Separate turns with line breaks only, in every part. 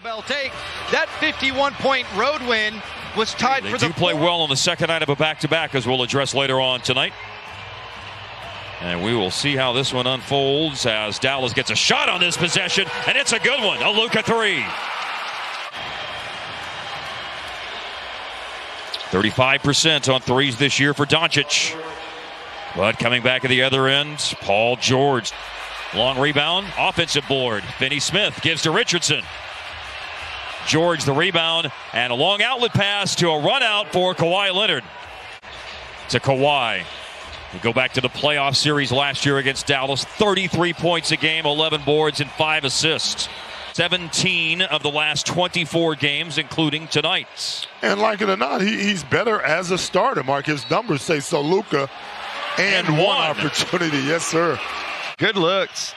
bell take. That 51-point road win was tied for the...
They do play well on the second night of a back-to-back, as we'll address later on tonight. And we will see how this one unfolds as Dallas gets a shot on this possession, and it's a good one. A Luka three. 35% on threes this year for Doncic. But coming back at the other end, Paul George. Long rebound, offensive board. Finney Smith gives to Richardson. George the rebound, and a long outlet pass to a run out for Kawhi Leonard. To Kawhi. We go back to the playoff series last year against Dallas. 33 points a game, 11 boards, and 5 assists. 17 of the last 24 games, including tonight's.
And like it or not, he's better as a starter, Mark. His numbers say so. Luka and one opportunity. Yes, sir.
Good looks.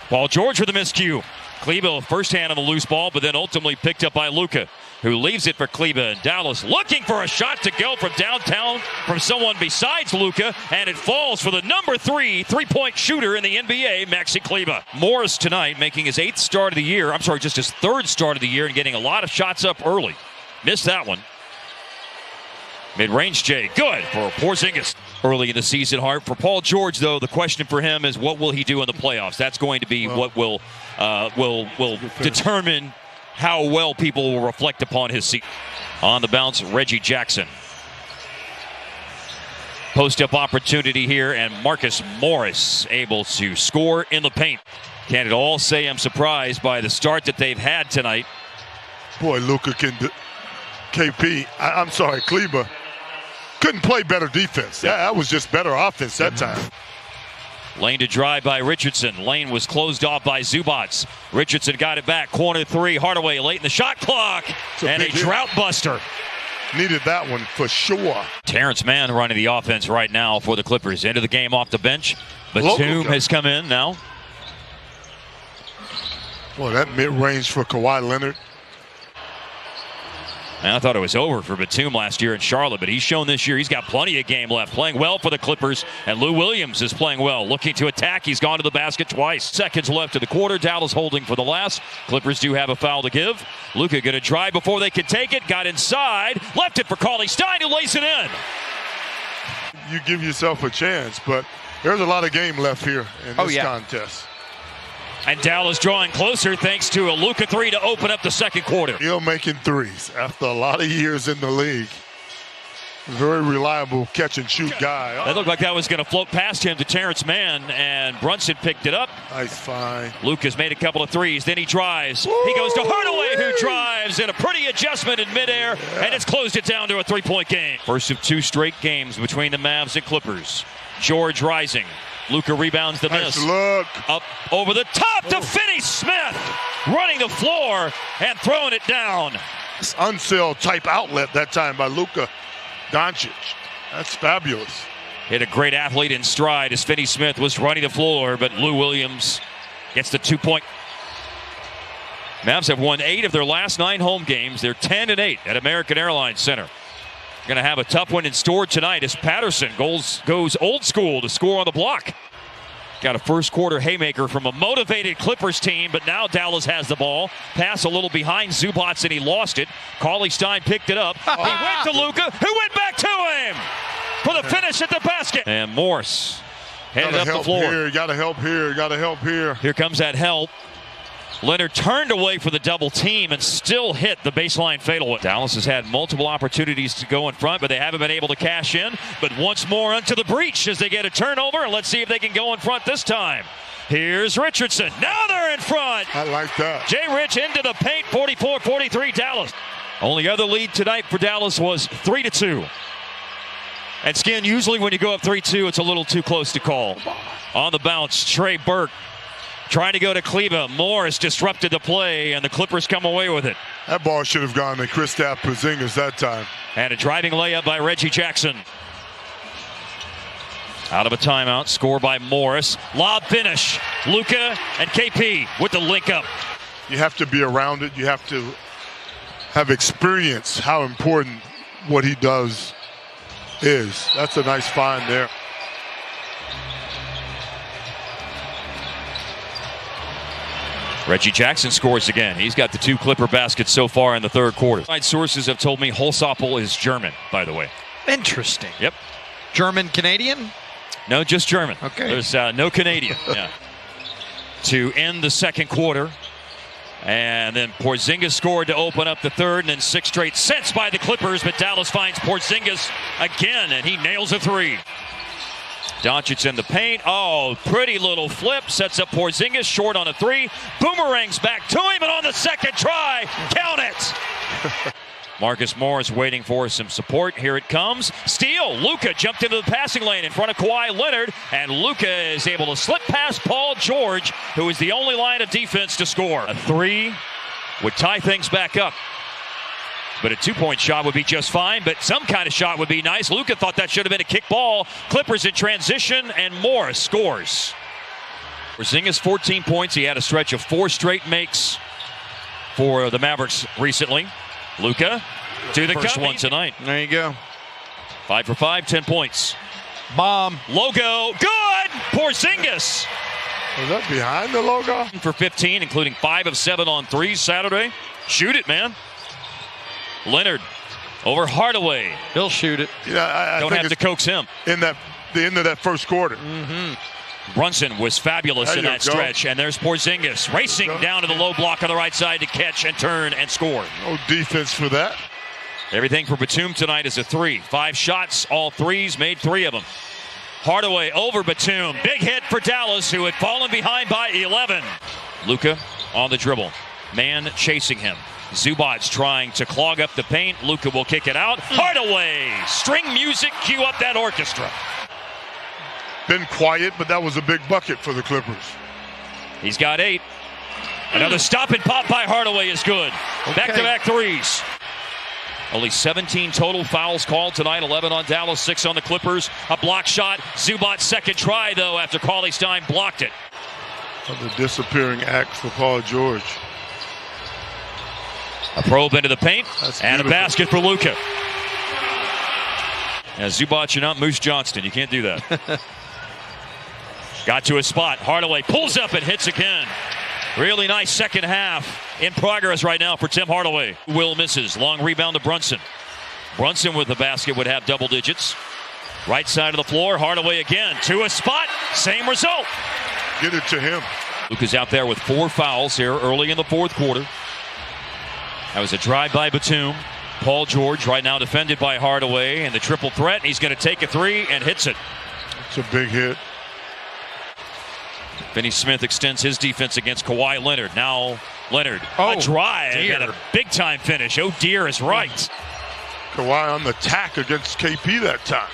Paul George with a miscue. Kleber first hand on the loose ball, but then ultimately picked up by Luka, who leaves it for Kleber. And Dallas looking for a shot to go from downtown from someone besides Luka, and it falls for the number 3 three-point shooter in the NBA, Maxi Kleber. Morris tonight making his 8th start of the year. I'm sorry, just his 3rd start of the year, and getting a lot of shots up early. Missed that one. Mid-range Jay, good for Porzingis early in the season. Hard for Paul George, though. The question for him is, what will he do in the playoffs? That's going to be what will determine how well people will reflect upon his season. On the bounce, Reggie Jackson. Post-up opportunity here, and Marcus Morris able to score in the paint. Can't at all say I'm surprised by the start that they've had tonight.
Boy, Luka can I'm sorry, Kleber couldn't play better defense. Yeah, that was just better offense that time.
Lane to drive by Richardson. Lane was closed off by Zubats. Richardson got it back. Corner 3. Hardaway late in the shot clock. And a drought buster.
Needed that one for sure.
Terrence Mann running the offense right now for the Clippers. Into the game off the bench. Batum has come in now.
Boy, that mid-range for Kawhi Leonard.
And I thought it was over for Batum last year in Charlotte, but he's shown this year he's got plenty of game left. Playing well for the Clippers, and Lou Williams is playing well. Looking to attack. He's gone to the basket twice. Seconds left of the quarter. Dallas holding for the last. Clippers do have a foul to give. Luka going to drive before they can take it. Got inside. Left it for Cauley Stein, who lays it in.
You give yourself a chance, but there's a lot of game left here in this contest.
And Dallas drawing closer thanks to a Luka 3 to open up the second quarter.
Still making threes after a lot of years in the league. Very reliable catch-and-shoot guy.
That looked like that was going to float past him to Terrence Mann, and Brunson picked it up.
Nice find.
Luka's made a couple of threes, then he drives. He goes to Hardaway, who drives, and a pretty adjustment in midair, and it's closed it down to a three-point game. First of 2 straight games between the Mavs and Clippers. George rising. Luka rebounds the miss.
Nice look.
Up over the top to Finney Smith. Running the floor and throwing it down.
This unsealed type outlet that time by Luka Doncic. That's fabulous.
Hit a great athlete in stride as Finney Smith was running the floor, but Lou Williams gets the 2-point. Mavs have won 8 of their last 9 home games. They're 10-8 at American Airlines Center. Going to have a tough one in store tonight as Patterson goes old school to score on the block. Got a first quarter haymaker from a motivated Clippers team, but now Dallas has the ball. Pass a little behind Zubats and he lost it. Cauley Stein picked it up. He went to Luka, who went back to him for the finish at the basket. And Morris headed up the floor.
Gotta help here, gotta help here.
Here comes that help. Leonard turned away for the double team and still hit the baseline fadeaway. Dallas has had multiple opportunities to go in front, but they haven't been able to cash in. But once more onto the breach as they get a turnover, and let's see if they can go in front this time. Here's Richardson. Now they're in front.
I like that.
Jay Rich into the paint, 44-43 Dallas. Only other lead tonight for Dallas was 3-2. And Skin, usually when you go up 3-2, it's a little too close to call. On the bounce, Trey Burke. Trying to go to Kleber. Morris disrupted the play, and the Clippers come away with it.
That ball should have gone to Kristaps Porzingis that time.
And a driving layup by Reggie Jackson. Out of a timeout, score by Morris. Lob finish. Luka and KP with the link up.
You have to be around it. You have to have experience how important what he does is. That's a nice find there.
Reggie Jackson scores again. He's got the 2 Clipper baskets so far in the third quarter. Sources have told me Holzapfel is German, by the way.
Interesting.
Yep.
German-Canadian?
No, just German.
Okay.
There's no Canadian. Yeah. To end the second quarter. And then Porzingis scored to open up the third, and then 6 straight sets by the Clippers, but Dallas finds Porzingis again, and he nails a 3. Doncic in the paint. Oh, pretty little flip. Sets up Porzingis, short on a 3. Boomerangs back to him, and on the second try, count it. Marcus Morris waiting for some support. Here it comes. Steal. Luka jumped into the passing lane in front of Kawhi Leonard, and Luka is able to slip past Paul George, who is the only line of defense to score. A 3 would tie things back up. But a 2-point shot would be just fine, but some kind of shot would be nice. Luka thought that should have been a kick ball. Clippers in transition, and Morris scores. Porzingis 14 points. He had a stretch of 4 straight makes for the Mavericks recently. Luka to the first one tonight.
There you go.
5 for 5, 10 points.
Bomb.
Logo, good! Porzingis.
Was that behind the logo?
For 15, including 5 of 7 on 3s Saturday. Shoot it, man. Leonard over Hardaway.
He'll shoot it.
Yeah, I
don't
think
have to coax him.
In the end of that first quarter.
Brunson was fabulous
There
in
you
that
go.
stretch, and there's Porzingis racing down to the low block on the right side to catch and turn and score.
No defense for that.
Everything for Batum tonight is a 3. 5 shots, all 3s, made 3 of them. Hardaway over Batum. Big hit for Dallas, who had fallen behind by 11. Luka on the dribble. Man chasing him. Zubac's trying to clog up the paint. Luka will kick it out. Hardaway. String music, cue up that orchestra.
Been quiet, but that was a big bucket for the Clippers.
He's got 8. Another stop and pop by Hardaway is good. Back-to-back 3s. Only 17 total fouls called tonight. 11 on Dallas, 6 on the Clippers. A block shot. Zubac's second try, though, after Cauley-Stein blocked it.
The disappearing act for Paul George.
A probe into the paint, and a basket for Luka. As Zubac, you're not Moose Johnston. You can't do that. Got to a spot. Hardaway pulls up and hits again. Really nice second half in progress right now for Tim Hardaway. Will misses. Long rebound to Brunson. Brunson with the basket would have double digits. Right side of the floor. Hardaway again to a spot. Same result.
Get it to him.
Luka's out there with 4 fouls here early in the fourth quarter. That was a drive by Batum. Paul George right now defended by Hardaway, and the triple threat. He's going to take a 3 and hits it.
It's a big hit.
Finney Smith extends his defense against Kawhi Leonard. Now Leonard,
a
drive and a big-time finish. Oh, dear is right.
Kawhi on the attack against KP that time.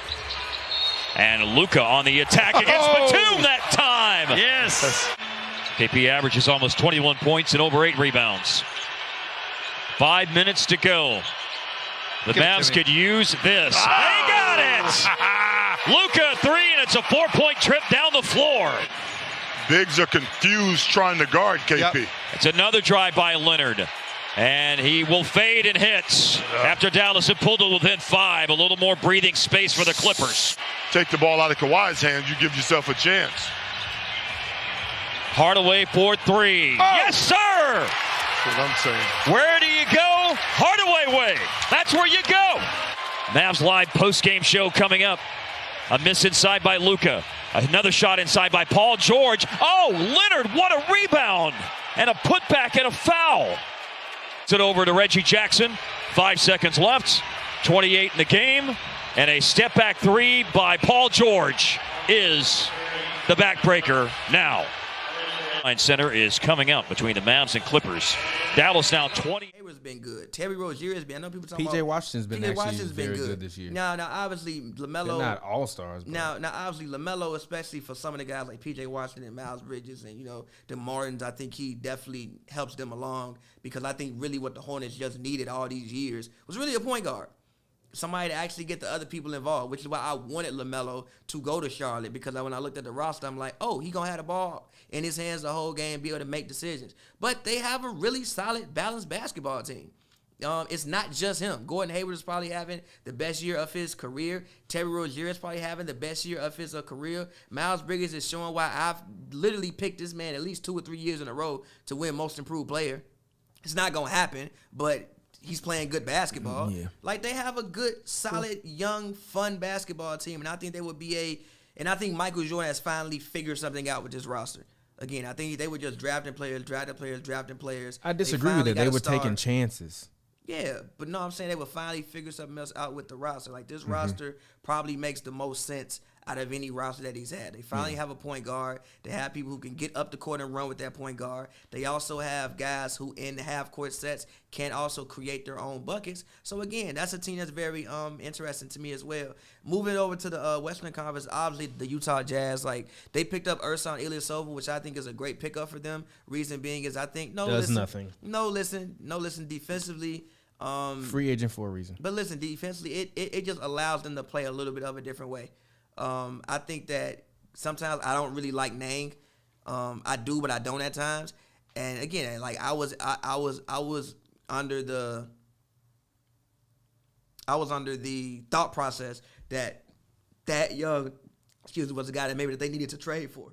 And Luka on the attack against Batum that time.
Yes.
KP averages almost 21 points and over 8 rebounds. 5 minutes to go. The Mavs could use this. They got it! Luka 3, and it's a 4-point trip down the floor.
Bigs are confused trying to guard KP.
Yep.
It's another drive by Leonard. And he will fade and hit. After Dallas had pulled it within 5. A little more breathing space for the Clippers.
Take the ball out of Kawhi's hands, you give yourself a chance.
Hardaway for 3. Yes, sir!
That's what I'm saying.
Where do you go? Hardaway way. That's where you go. Mavs live post-game show coming up. A miss inside by Luka. Another shot inside by Paul George. Oh, Leonard, what a rebound. And a putback and a foul. It over to Reggie Jackson. 5 seconds left. 28 in the game. And a step-back 3 by Paul George is the backbreaker now. Center is coming up between the Mavs and Clippers. Dallas now 20.
Has been good. Terry Rozier has been. I know people talking
PJ
about
Washington's been very good this year.
Now obviously LaMelo.
They're not all stars.
Now obviously LaMelo, especially for some of the guys like PJ Washington and Miles Bridges and the Martins, I think he definitely helps them along because I think really what the Hornets just needed all these years was really a point guard. Somebody to actually get the other people involved, which is why I wanted LaMelo to go to Charlotte because when I looked at the roster, I'm like, oh, he going to have the ball in his hands the whole game, be able to make decisions. But they have a really solid, balanced basketball team. It's not just him. Gordon Hayward is probably having the best year of his career. Terry Rozier is probably having the best year of his career. Miles Bridges is showing why I've literally picked this man at least 2 or 3 years in a row to win Most Improved Player. It's not going to happen, but he's playing good basketball.
Yeah.
Like, they have a good, solid, young, fun basketball team, and I think they would be and I think Michael Jordan has finally figured something out with this roster. Again, I think they were just drafting players.
I disagree with it. They were taking chances.
Yeah, but no, I'm saying they would finally figure something else out with the roster. Like, this roster probably makes the most sense out of any roster that he's had. They finally have a point guard. They have people who can get up the court and run with that point guard. They also have guys who in half-court sets can also create their own buckets. So, again, that's a team that's very interesting to me as well. Moving over to the Western Conference, obviously the Utah Jazz, like, they picked up Ersan Ilyasova, which I think is a great pickup for them. Reason being is I think,
nothing.
Defensively.
Free agent for a reason.
But listen, defensively, it just allows them to play a little bit of a different way. I think that sometimes I don't really like Nang. I do, but I don't at times. And again, like I was under the thought process that young, was a guy that maybe that they needed to trade for.